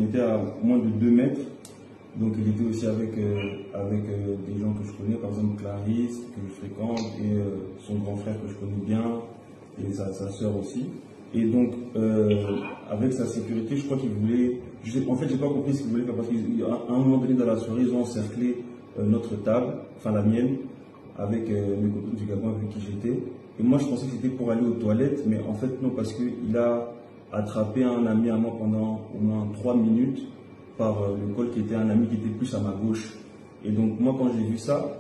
était à moins de 2 mètres. Donc il était aussi avec des gens que je connais, par exemple Clarisse, que je fréquente, et son grand frère que je connais bien, et sa sœur aussi. Et donc, avec sa sécurité, je crois qu'il voulait... En fait, j'ai pas compris ce qu'il voulait faire, parce qu'à un moment donné dans la soirée, ils ont encerclé notre table, enfin la mienne, avec mes copines du Gabon avec qui j'étais. Et moi, je pensais que c'était pour aller aux toilettes, mais en fait, non, parce qu'il a attrapé un ami à moi pendant au moins 3 minutes par le col qui était un ami qui était plus à ma gauche. Et donc, moi, quand j'ai vu ça,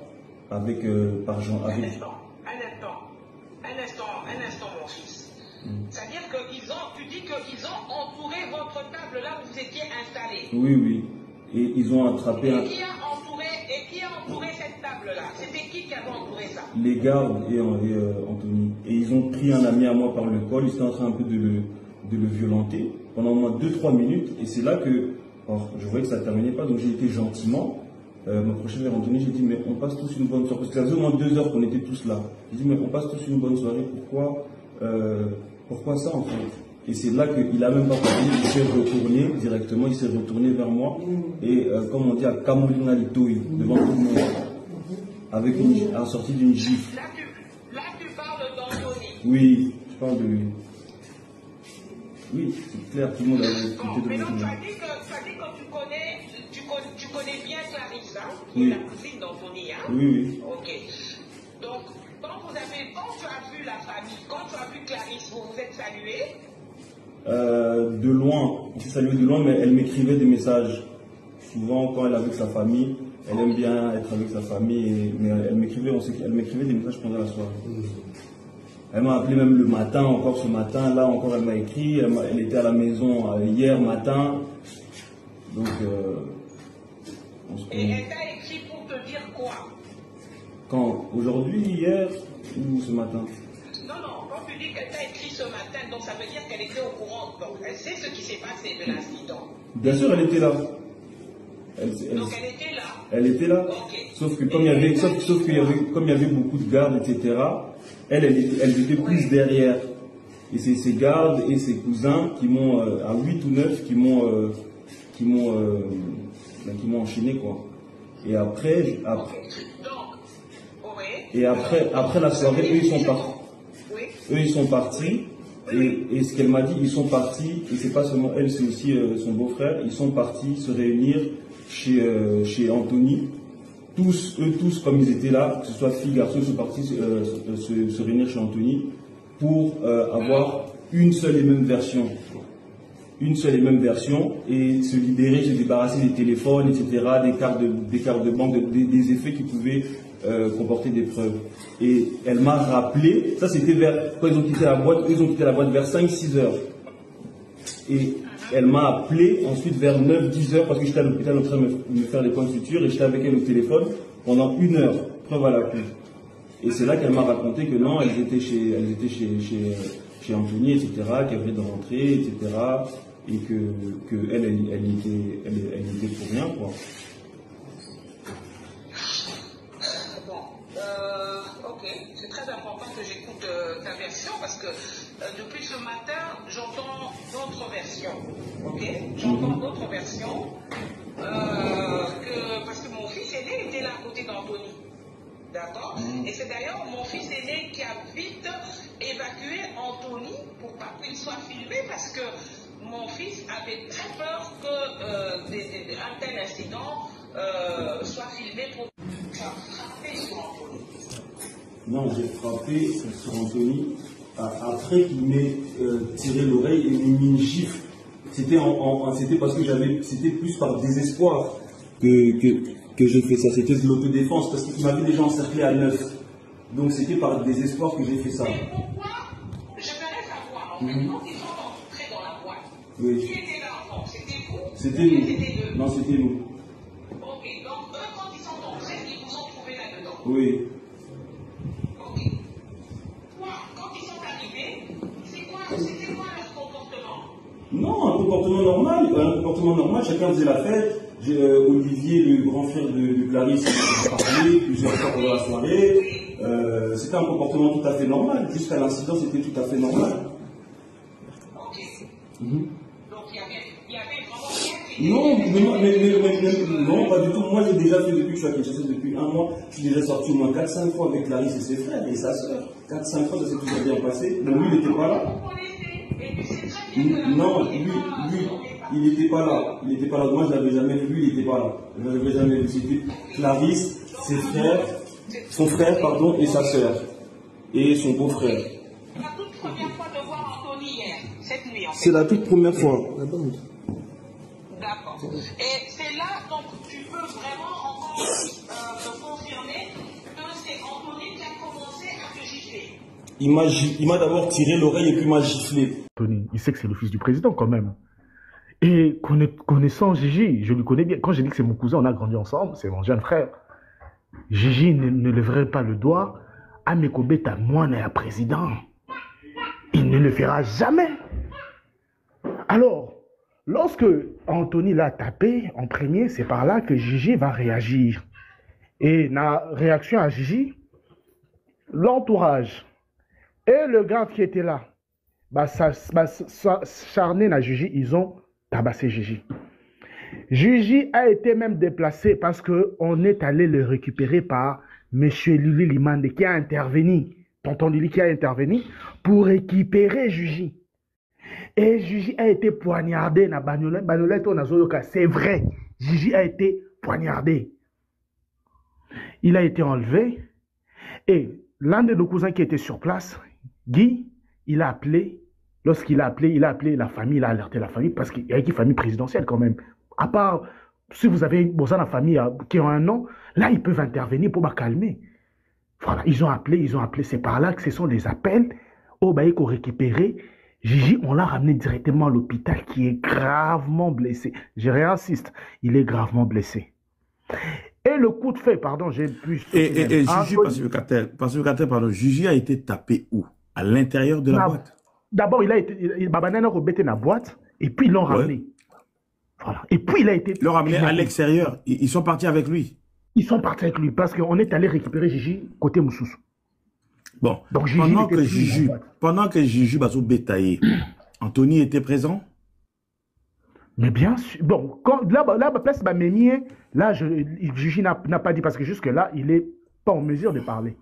avec par Jean... Un instant, mon fils. C'est-à-dire que tu dis qu'ils ont entouré votre table là où vous étiez installé. Oui, oui. Et ils ont attrapé et qui a entouré cette table-là? C'était qui avait entouré ça? Les gardes et Anthony. Et ils ont pris un ami à moi par le col, ils étaient en train un peu de le violenter pendant au moins 2-3 minutes. Et c'est là que, je voyais que ça ne terminait pas, donc j'ai été gentiment m'approcher vers Anthony, j'ai dit, mais on passe tous une bonne soirée. Parce que ça faisait au moins 2 heures qu'on était tous là. J'ai dit, mais on passe tous une bonne soirée, pourquoi ça en fait? Et c'est là qu'il a même pas parlé, il s'est retourné directement, il s'est retourné vers moi. Et comme on dit, à Kamolina Litoui, devant tout le monde, avec en sortie d'une gifle. Là, tu parles d'Anthony. Oui, je parle de lui. Oui, c'est clair, tout le monde a écouté de mais moi. donc, tu as dit que tu connais bien Clarisse, hein, qui Oui. est la cousine d'Anthony, hein? Oui, oui. Ok. Donc, quand tu as vu la famille, quand tu as vu Clarisse, vous vous êtes salués? De loin, on s'est salué de loin, mais elle m'écrivait des messages. Souvent, quand elle est avec sa famille, elle aime bien être avec sa famille, mais elle m'écrivait des messages pendant la soirée. Elle m'a appelé même le matin, encore ce matin, là encore elle m'a écrit, elle était à la maison hier matin. Donc, Et elle t'a écrit pour te dire quoi? Quand? Aujourd'hui, hier ou ce matin? Non, quand tu dis qu'elle t'a écrit ce matin, donc ça veut dire qu'elle était au courant, donc elle sait ce qui s'est passé de l'incident. Bien sûr, elle était là. Donc elle était là. Elle était là. Okay. Sauf que comme il y avait beaucoup de gardes, etc., elles étaient plus derrière. Et c'est ces gardes et ses cousins qui m'ont, à 8 ou 9, qui m'ont enchaîné, quoi. Et après, après la soirée, eux ils sont partis. Et ce qu'elle m'a dit, ils sont partis, et c'est pas seulement elle, c'est aussi son beau-frère, ils sont partis se réunir chez Anthony. Eux tous, comme ils étaient là, que ce soit filles, garçons, ils sont partis se réunir chez Anthony pour avoir une seule et même version. Une seule et même version, et se libérer, se débarrasser des téléphones, etc., des cartes de banque, des effets qui pouvaient comporter des preuves. Et elle m'a rappelé, ça c'était quand ils ont quitté la boîte, vers 5-6 heures. Et elle m'a appelé ensuite vers 9-10 heures, parce que j'étais à l'hôpital en train de me faire les points de suture, et j'étais avec elle au téléphone pendant 1 heure, preuve à l'appui. Et c'est là qu'elle m'a raconté que non, elles étaient chez Anthony, etc., qu'elle venait de rentrer, etc., et que elle était pour rien, quoi. Ok, c'est très important que j'écoute ta version parce que depuis ce matin, j'entends d'autres versions. Ok, j'entends d'autres versions parce que mon fils aîné était là à côté d'Anthony. D'accord. Et c'est d'ailleurs mon fils aîné qui a vite évacué Anthony pour pas qu'il soit filmé parce que mon fils avait très peur qu'un tel incident soit filmé pour frapper sur Anthony. Non, j'ai frappé sur Anthony après qu'il m'ait tiré l'oreille et mis une gifle. C'était parce que c'était plus par désespoir que j'ai fait ça. C'était de l'autodéfense parce qu'il m'avait déjà encerclé à 9. Donc c'était par désespoir que j'ai fait ça. Mais pourquoi? J'aimerais savoir, en fait, quand ils sont entrés dans la boîte, oui. Qui était là encore? C'était vous? C'était nous. Non, c'était nous. Ok, donc eux, quand ils sont entrés, ils vous ont trouvé là-dedans? Oui. Ok. Quand ils sont arrivés, c'était quoi leur comportement? Non, un comportement normal. Chacun faisait la fête. Olivier, le grand frère de Clarisse, a parlé plusieurs fois pendant la soirée. C'était un comportement tout à fait normal. Jusqu'à l'incident, c'était tout à fait normal. Ok. Donc il y avait vraiment rien qui Non, non, pas du tout. Moi, j'ai déjà fait depuis que je suis à Kinshasa, depuis 1 mois, je suis déjà sorti au moins 4-5 fois avec Clarisse et ses frères et sa soeur. 4-5 fois, ça s'est toujours bien passé. Donc lui, il n'était pas là. Non, lui, il n'était pas là. Il n'était pas là. Moi, je ne l'avais jamais vu, lui, il n'était pas là. Je ne l'avais jamais vu. C'était Clarisse, ses frères, son frère, pardon, et sa soeur. Et son beau-frère. C'est la toute première fois de voir Anthony hier, cette nuit en fait. C'est la toute première fois. D'accord. Et c'est là, donc, tu peux vraiment encore te confirmer que c'est Anthony qui a commencé à te gifler. Il m'a d'abord tiré l'oreille et puis il m'a giflé. Anthony, il sait que c'est le fils du président quand même. Et connaissant Gigi, je lui connais bien. Quand j'ai dit que c'est mon cousin, on a grandi ensemble, c'est mon jeune frère. Gigi ne lèverait pas le doigt à Mekobeta, moi, n'est un président. Il ne le fera jamais. Alors, lorsque Anthony l'a tapé en premier, c'est par là que Gigi va réagir. Et la réaction à Gigi, l'entourage et le garde qui était là, charné à Gigi, ils ont tabassé Gigi. Gigi a été même déplacé parce qu'on est allé le récupérer par M. Lili Limande qui a intervenu, tonton Lili qui a intervenu pour récupérer Gigi. Et Gigi a été poignardé na Banolette. C'est vrai, Gigi a été poignardé. Il a été enlevé et l'un de nos cousins qui était sur place, Guy, il a appelé, lorsqu'il a appelé la famille, il a alerté la famille parce qu'il y a une famille présidentielle quand même. À part, si vous avez une famille qui a un nom, là, ils peuvent intervenir pour calmer. Voilà, ils ont appelé, c'est par là que ce sont des appels au Baïko récupéré. Gigi, on l'a ramené directement à l'hôpital qui est gravement blessé. Je réinsiste, il est gravement blessé. Et le coup de feu, pardon, j'ai pu... Et Gigi, parce que pardon, Gigi a été tapé où? À l'intérieur de la boîte? D'abord, il a été... Babanana rebêté dans la boîte, et puis ils l'ont ramené. Voilà. Et puis il a été... Ils l'ont ramené à l'extérieur. Ils sont partis avec lui. Ils sont partis avec lui, parce qu'on est allé récupérer Gigi côté Moussous. Bon, donc, Gigi pendant que Gigi Bazo bétaillé, Anthony était présent? Mais bien sûr. Bon, là, place Baménier, là, Gigi n'a pas dit, parce que jusque-là, il n'est pas en mesure de parler.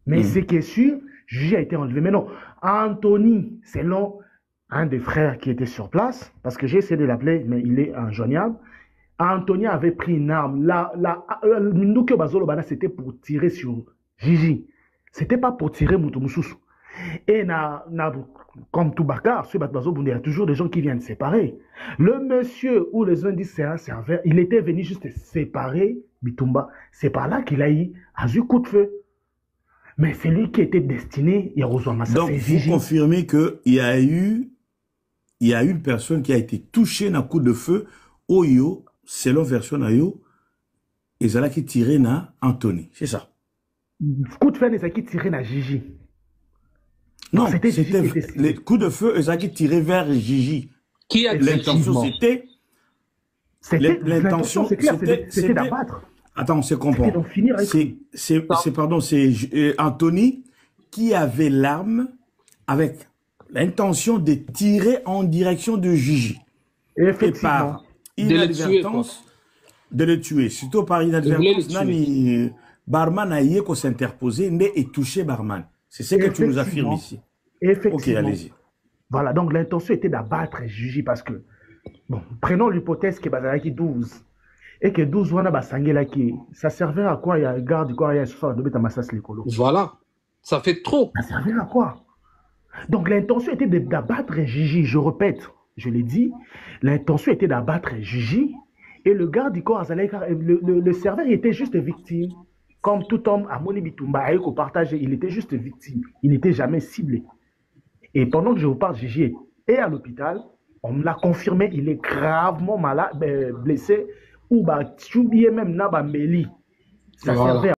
Mais ce qui est sûr, Gigi a été enlevé. Mais non, Anthony, selon un des frères qui était sur place, parce que j'ai essayé de l'appeler, mais il est injoignable, Anthony avait pris une arme. C'était pour tirer sur Gigi. C'était pas pour tirer Moutoumoussous. Et comme tout Bakar, il y a toujours des gens qui viennent séparer. Le monsieur ou les indices, c'est un serveur, il était venu juste séparer Bitumba. C'est par là qu'il a eu un coup de feu. Mais c'est lui qui était destiné, il y a donc, vous confirmez qu'il y a eu une personne qui a été touchée d'un coup de feu, Oyo, selon version Ayo, et c'est là qui tirait na Anthony. C'est ça. Coup de feu, c'est qui tirait na Gigi. Non, c'était les coups de feu, c'est qui tirait vers Gigi. Qui a l'intention, c'était d'abattre. Attends, c'est comprendre. C'est Anthony qui avait l'arme avec l'intention de tirer en direction de Gigi. Et par inadvertance, de le tuer. Surtout par inadvertance, Nani Barman a yé qu'on s'interposer et toucher Barman. C'est ce que tu nous affirmes ici. Effectivement. Ok, allez-y. Voilà, donc l'intention était d'abattre Gigi parce que, bon, prenons l'hypothèse que Bazalaki 12 et que 12 wana basangela qui, ça servait à quoi? Il y a garde quoi, il y a ce de Massas l'écolo. Voilà, ça fait trop. Ça servait à quoi? Donc l'intention était d'abattre Gigi, je répète, je l'ai dit, l'intention était d'abattre Gigi et le garde du corps, le serveur était juste victime. Comme tout homme à Moni Bitumba, au partage, il était juste victime. Il n'était jamais ciblé. Et pendant que je vous parle, Gigi est à l'hôpital. On me l'a confirmé, il est gravement malade, blessé. Ou bah, tu oublies même Nabambeli. Ça servait